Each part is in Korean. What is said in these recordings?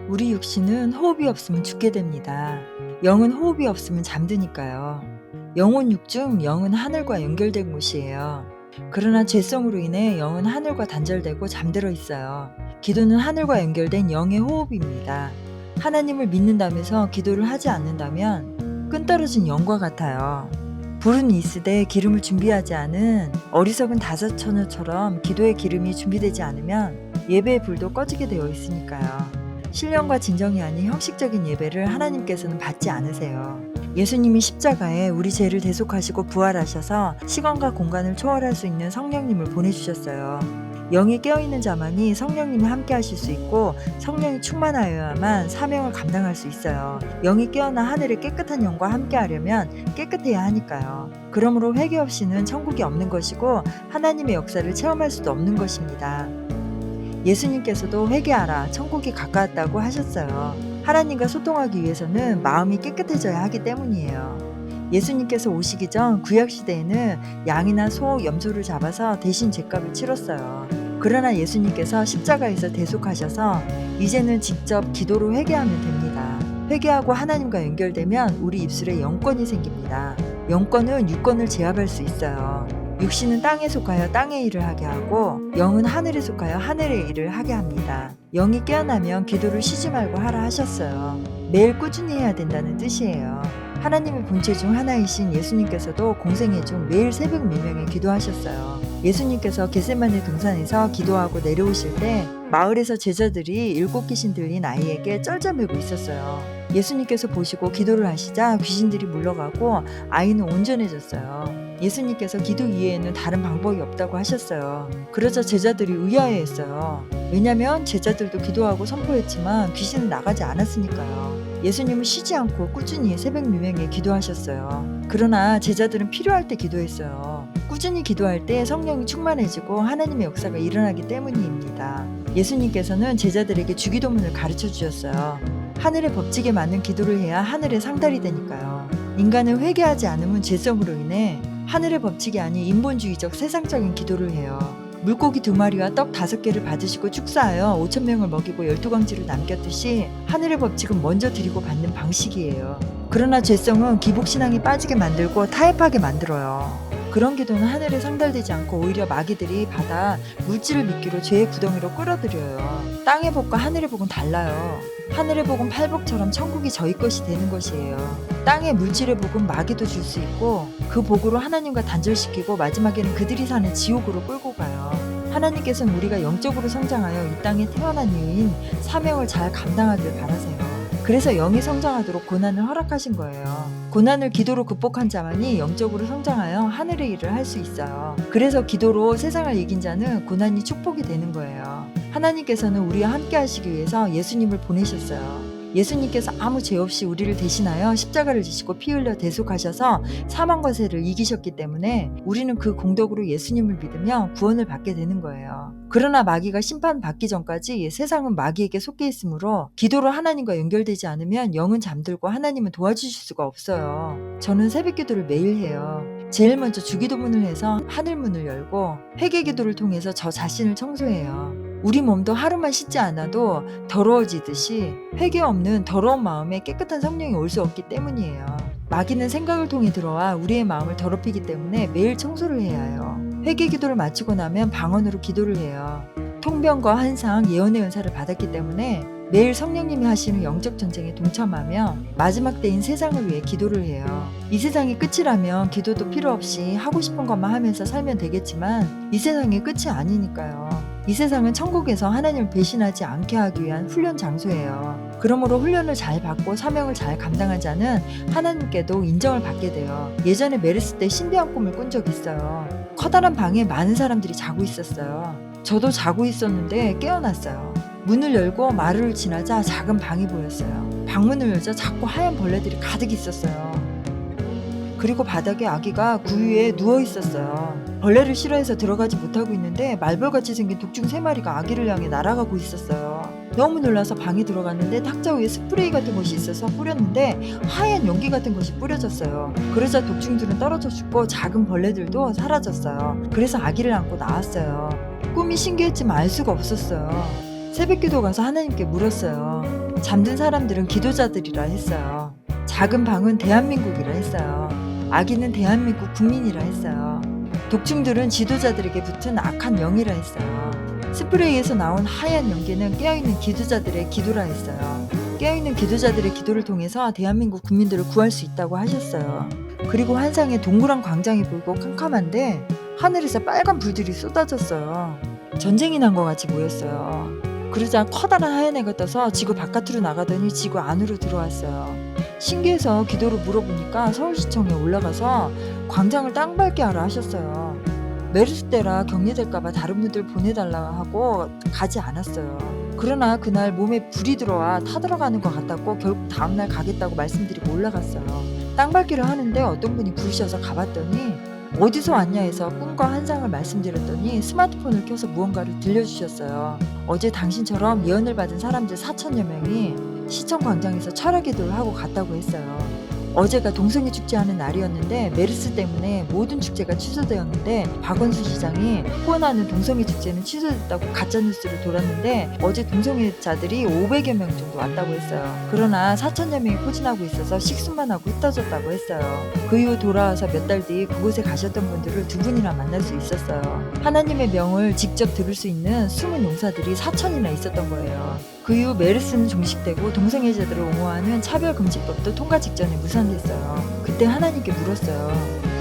우리 육신은 호흡이 없으면 죽게 됩니다. 영은 호흡이 없으면 잠드니까요. 영혼 육중 영은 하늘과 연결된 곳이에요. 그러나 죄성으로 인해 영은 하늘과 단절되고 잠들어 있어요. 기도는 하늘과 연결된 영의 호흡입니다. 하나님을 믿는다면서 기도를 하지 않는다면 끈 떨어진 영과 같아요. 불은 있으되 기름을 준비하지 않은 어리석은 다섯 처녀처럼 기도의 기름이 준비되지 않으면 예배의 불도 꺼지게 되어 있으니까요. 신령과 진정이 아닌 형식적인 예배를 하나님께서는 받지 않으세요. 예수님이 십자가에 우리 죄를 대속하시고 부활하셔서 시간과 공간을 초월할 수 있는 성령님을 보내주셨어요. 영이 깨어있는 자만이 성령님이 함께 하실 수 있고 성령이 충만하여야만 사명을 감당할 수 있어요. 영이 깨어나 하늘의 깨끗한 영과 함께 하려면 깨끗해야 하니까요. 그러므로 회개 없이는 천국이 없는 것이고 하나님의 역사를 체험할 수도 없는 것입니다. 예수님께서도 회개하라, 천국이 가까웠다고 하셨어요. 하나님과 소통하기 위해서는 마음이 깨끗해져야 하기 때문이에요. 예수님께서 오시기 전 구약시대에는 양이나 소, 염소를 잡아서 대신 죗값을 치렀어요. 그러나 예수님께서 십자가에서 대속하셔서 이제는 직접 기도로 회개하면 됩니다. 회개하고 하나님과 연결되면 우리 입술에 영권이 생깁니다. 영권은 육권을 제압할 수 있어요. 육신은 땅에 속하여 땅의 일을 하게 하고 영은 하늘에 속하여 하늘의 일을 하게 합니다. 영이 깨어나면 기도를 쉬지 말고 하라 하셨어요. 매일 꾸준히 해야 된다는 뜻이에요. 하나님의 본체 중 하나이신 예수님께서도 공생애 중 매일 새벽 밀명에 기도하셨어요. 예수님께서 겟세마네 동산에서 기도하고 내려오실 때 마을에서 제자들이 7 귀신 들린 아이에게 쩔쩔매고 있었어요. 예수님께서 보시고 기도를 하시자 귀신들이 물러가고 아이는 온전해졌어요. 예수님께서 기도 이외에는 다른 방법이 없다고 하셨어요. 그러자 제자들이 의아해했어요. 왜냐면 제자들도 기도하고 선포했지만 귀신은 나가지 않았으니까요. 예수님은 쉬지 않고 꾸준히 새벽 미명에 기도하셨어요. 그러나 제자들은 필요할 때 기도했어요. 꾸준히 기도할 때 성령이 충만해지고 하나님의 역사가 일어나기 때문입니다. 예수님께서는 제자들에게 주기도문을 가르쳐 주셨어요. 하늘의 법칙에 맞는 기도를 해야 하늘의 상달이 되니까요. 인간은 회개하지 않으면 죄성으로 인해 하늘의 법칙이 아닌 인본주의적 세상적인 기도를 해요. 물고기 2마리와 떡 5개를 받으시고 축사하여 5,000명을 먹이고 12광지를 남겼듯이 하늘의 법칙은 먼저 드리고 받는 방식이에요. 그러나 죄성은 기복신앙에 빠지게 만들고 타협하게 만들어요. 그런 기도는 하늘에 상달되지 않고 오히려 마귀들이 받아 물질을 미끼로 죄의 구덩이로 끌어들여요. 땅의 복과 하늘의 복은 달라요. 하늘의 복은 팔복처럼 천국이 저희 것이 되는 것이에요. 땅의 물질의 복은 마귀도 줄 수 있고 그 복으로 하나님과 단절시키고 마지막에는 그들이 사는 지옥으로 끌고 가요. 하나님께서는 우리가 영적으로 성장하여 이 땅에 태어난 이유인 사명을 잘 감당하길 바라세요. 그래서 영이 성장하도록 고난을 허락하신 거예요. 고난을 기도로 극복한 자만이 영적으로 성장하여 하늘의 일을 할 수 있어요. 그래서 기도로 세상을 이긴 자는 고난이 축복이 되는 거예요. 하나님께서는 우리와 함께 하시기 위해서 예수님을 보내셨어요. 예수님께서 아무 죄 없이 우리를 대신하여 십자가를 지시고 피 흘려 대속하셔서 사망과 세를 이기셨기 때문에 우리는 그 공덕으로 예수님을 믿으며 구원을 받게 되는 거예요. 그러나 마귀가 심판받기 전까지 세상은 마귀에게 속해 있으므로 기도로 하나님과 연결되지 않으면 영은 잠들고 하나님은 도와주실 수가 없어요. 저는 새벽기도를 매일 해요. 제일 먼저 주기도문을 해서 하늘문을 열고 회개기도를 통해서 저 자신을 청소해요. 우리 몸도 하루만 씻지 않아도 더러워지듯이 회개 없는 더러운 마음에 깨끗한 성령이 올 수 없기 때문이에요. 마귀는 생각을 통해 들어와 우리의 마음을 더럽히기 때문에 매일 청소를 해야 해요. 회개 기도를 마치고 나면 방언으로 기도를 해요. 통병과 환상, 예언의 은사를 받았기 때문에 매일 성령님이 하시는 영적 전쟁에 동참하며 마지막 때인 세상을 위해 기도를 해요. 이 세상이 끝이라면 기도도 필요 없이 하고 싶은 것만 하면서 살면 되겠지만 이 세상이 끝이 아니니까요. 이 세상은 천국에서 하나님을 배신하지 않게 하기 위한 훈련 장소예요. 그러므로 훈련을 잘 받고 사명을 잘 감당한 자는 하나님께도 인정을 받게 돼요. 예전에 메르스 때 신비한 꿈을 꾼 적이 있어요. 커다란 방에 많은 사람들이 자고 있었어요. 저도 자고 있었는데 깨어났어요. 문을 열고 마루를 지나자 작은 방이 보였어요. 방문을 열자 작고 하얀 벌레들이 가득 있었어요. 그리고 바닥에 아기가 구유에 누워 있었어요. 벌레를 싫어해서 들어가지 못하고 있는데 말벌같이 생긴 독중 3마리가 아기를 향해 날아가고 있었어요. 너무 놀라서 방에 들어갔는데 탁자 위에 스프레이 같은 것이 있어서 뿌렸는데 하얀 연기 같은 것이 뿌려졌어요. 그러자 독중들은 떨어져 죽고 작은 벌레들도 사라졌어요. 그래서 아기를 안고 나왔어요. 꿈이 신기했지만 알 수가 없었어요. 새벽기도 가서 하나님께 물었어요. 잠든 사람들은 기도자들이라 했어요. 작은 방은 대한민국이라 했어요. 아기는 대한민국 국민이라 했어요. 독충들은 지도자들에게 붙은 악한 영이라 했어요. 스프레이에서 나온 하얀 연기는 깨어있는 기도자들의 기도라 했어요. 깨어있는 기도자들의 기도를 통해서 대한민국 국민들을 구할 수 있다고 하셨어요. 그리고 환상에 동그란 광장이 보이고 캄캄한데 하늘에서 빨간 불들이 쏟아졌어요. 전쟁이 난 것 같이 보였어요. 그러자 커다란 하얀 애가 떠서 지구 바깥으로 나가더니 지구 안으로 들어왔어요. 신기해서 기도를 물어보니까 서울시청에 올라가서 광장을 땅 밟게 하라 하셨어요. 메르스 때라 격리될까봐 다른 분들 보내달라 하고 가지 않았어요. 그러나 그날 몸에 불이 들어와 타들어가는 것 같았고 결국 다음날 가겠다고 말씀드리고 올라갔어요. 땅 밟기를 하는데 어떤 분이 부르셔서 가봤더니 어디서 왔냐 해서 꿈과 환상을 말씀드렸더니 스마트폰을 켜서 무언가를 들려주셨어요. 어제 당신처럼 예언을 받은 사람들 4천여 명이 시청 광장에서 철학 기도를 하고 갔다고 했어요. 어제가 동성애 축제하는 날이었는데 메르스 때문에 모든 축제가 취소되었는데 박원순 시장이 후원하는 동성애 축제는 취소됐다고 가짜뉴스를 돌았는데 어제 동성애자들이 500여 명 정도 왔다고 했어요. 그러나 4천여 명이 포진하고 있어서 식순만 하고 흩어졌다고 했어요. 그 이후 돌아와서 몇 달 뒤 그곳에 가셨던 분들을 두 분이나 만날 수 있었어요. 하나님의 명을 직접 들을 수 있는 숨은 용사들이 4천이나 있었던 거예요. 그 이후 메르스는 종식되고 동성애자들을 옹호하는 차별금지법도 통과 직전에 무산됐어요. 그때 하나님께 물었어요.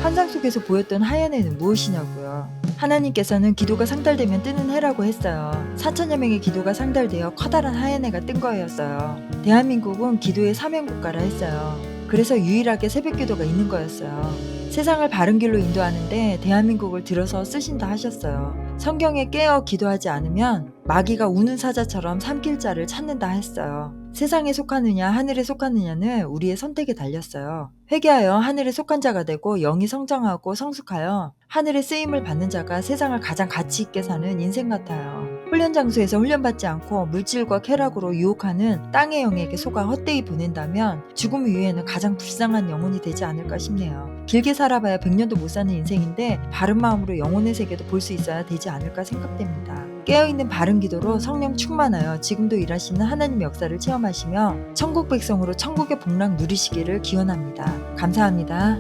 환상 속에서 보였던 하얀 애는 무엇이냐고요. 하나님께서는 기도가 상달되면 뜨는 해라고 했어요. 4천여 명의 기도가 상달되어 커다란 하얀 애가 뜬 거였어요. 대한민국은 기도의 사명국가라 했어요. 그래서 유일하게 새벽기도가 있는 거였어요. 세상을 바른 길로 인도하는데 대한민국을 들어서 쓰신다 하셨어요. 성경에 깨어 기도하지 않으면 마귀가 우는 사자처럼 삼킬 자를 찾는다 했어요. 세상에 속하느냐 하늘에 속하느냐는 우리의 선택에 달렸어요. 회개하여 하늘에 속한 자가 되고 영이 성장하고 성숙하여 하늘의 쓰임을 받는 자가 세상을 가장 가치 있게 사는 인생 같아요. 훈련 장소에서 훈련받지 않고 물질과 쾌락으로 유혹하는 땅의 영에게 속아 헛되이 보낸다면 죽음 이후에는 가장 불쌍한 영혼이 되지 않을까 싶네요. 길게 살아봐야 100년도 못 사는 인생인데 바른 마음으로 영혼의 세계도 볼 수 있어야 되지 않을까 생각됩니다. 깨어있는 바른 기도로 성령 충만하여 지금도 일하시는 하나님의 역사를 체험하시며 천국 백성으로 천국의 복락 누리시기를 기원합니다. 감사합니다.